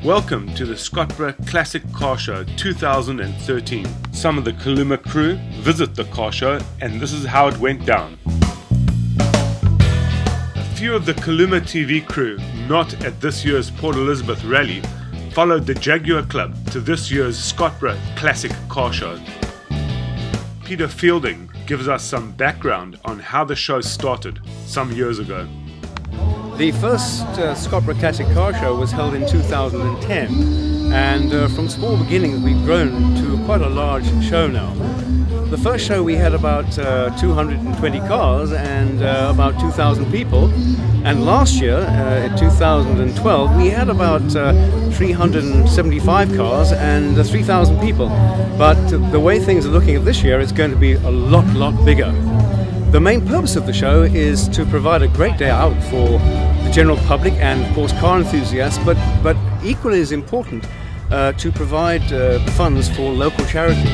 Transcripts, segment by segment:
Welcome to the Scottburgh Classic Car Show 2013. Some of the Kuluma crew visit the car show, and this is how it went down. A few of the KulumaTv crew, not at this year's Port Elizabeth rally, followed the Jaguar Club to this year's Scottburgh Classic Car Show. Peter Fielding gives us some background on how the show started some years ago. The first Scottburgh Classic Car Show was held in 2010, and from small beginnings we've grown to quite a large show now. The first show we had about 220 cars and about 2,000 people, and last year, in 2012, we had about 375 cars and 3,000 people. But the way things are looking at this year, it's going to be a lot bigger. The main purpose of the show is to provide a great day out for the general public and, of course, car enthusiasts, but equally as important, to provide funds for local charities.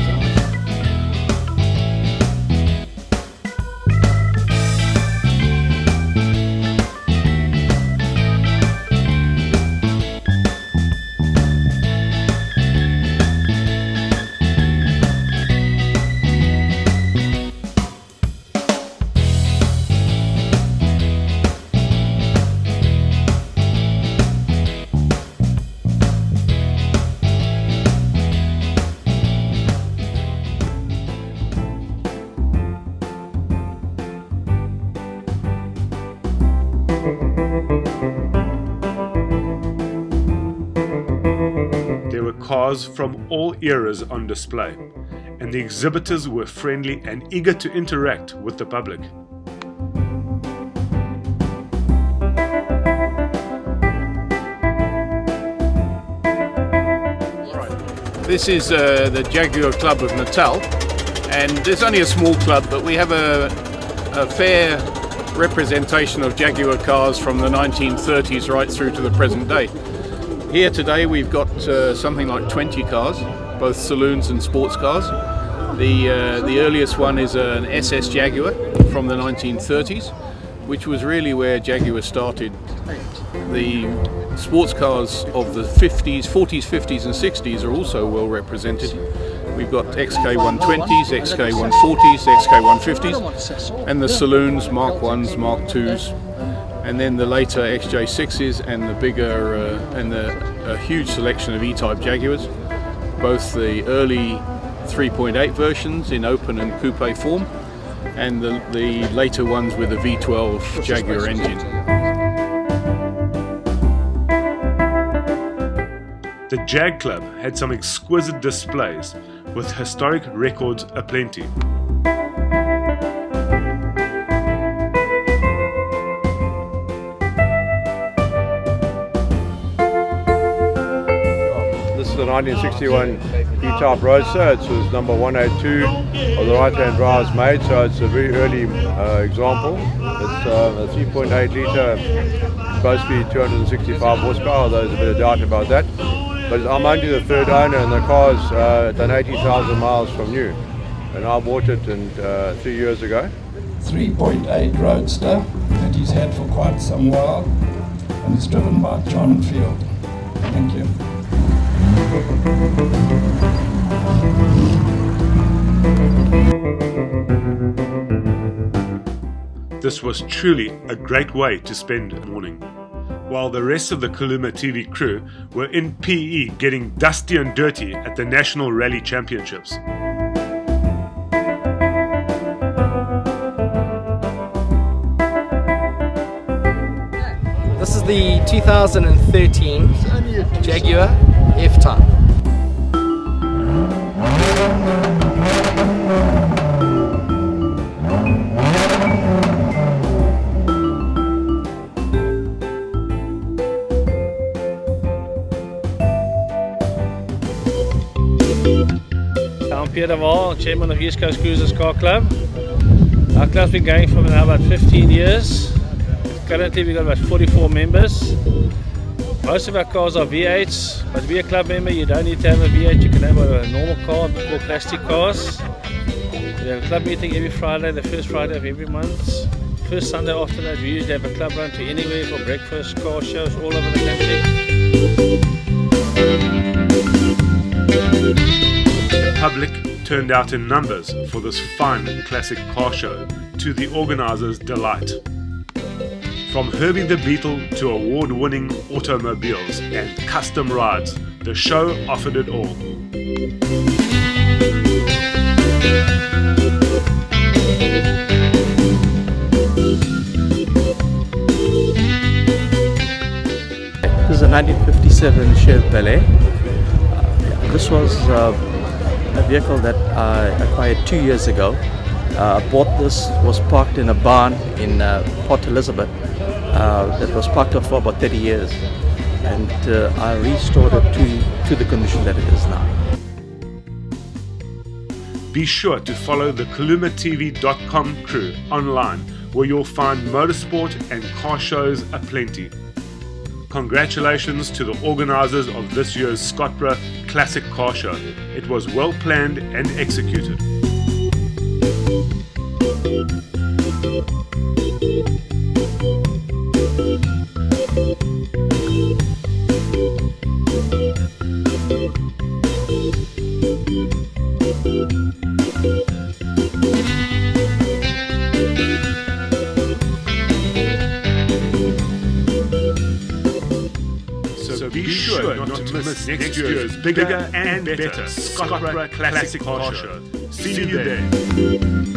There were cars from all eras on display, and the exhibitors were friendly and eager to interact with the public. This is the Jaguar Club of Natal, and it's only a small club, but we have a fair representation of Jaguar cars from the 1930s right through to the present day. Here today we've got something like 20 cars, both saloons and sports cars. The earliest one is an SS Jaguar from the 1930s, which was really where Jaguar started. The sports cars of the 40s, 50s and 60s are also well represented. We've got XK120s, XK140s, XK150s, and the saloons, Mark 1s, Mark 2s, and then the later XJ6s and the bigger and a huge selection of E-Type Jaguars, both the early 3.8 versions in open and coupe form, and the later ones with a V12 Jaguar engine. The Jag Club had some exquisite displays with historic records aplenty. This is the 1961 E-Type Roadster. It was number 102 of the right-hand drive's made, so it's a very early example. It's a 3.8 litre, supposed to be 265 horsepower, although there's a bit of doubt about that. But I'm only the third owner, and the car's done 80,000 miles from new, and I bought it 3 years ago. 3.8 Roadster that he's had for quite some while, and it's driven by John Field. Thank you. This was truly a great way to spend a morning, while the rest of the KulumaTv crew were in PE getting dusty and dirty at the National Rally Championships. This is the 2013 Jaguar F-Type. I'm Peter Wall, Chairman of East Coast Cruisers Car Club. Our club's been going for now about 15 years. Currently we've got about 44 members. Most of our cars are V8s, but to be a club member you don't need to have a V8, you can have a normal car or plastic cars. We have a club meeting every Friday, the first Friday of every month. First Sunday after that we usually have a club run to anywhere for breakfast, car shows all over the country. The public turned out in numbers for this fine classic car show, to the organisers' delight. From Herbie the Beetle to award-winning automobiles and custom rides, the show offered it all. This is a 1957 Chevrolet. This was a vehicle that I acquired 2 years ago. I bought this, was parked in a barn in Port Elizabeth that was parked up for about 30 years, and I restored it to the condition that it is now. Be sure to follow the KulumaTv.com crew online, where you'll find motorsport and car shows aplenty. Congratulations to the organisers of this year's Scottburgh Classic Car Show. It was well planned and executed. So be sure not to miss next year's bigger and better Scottburgh Classic Car Show. See you there.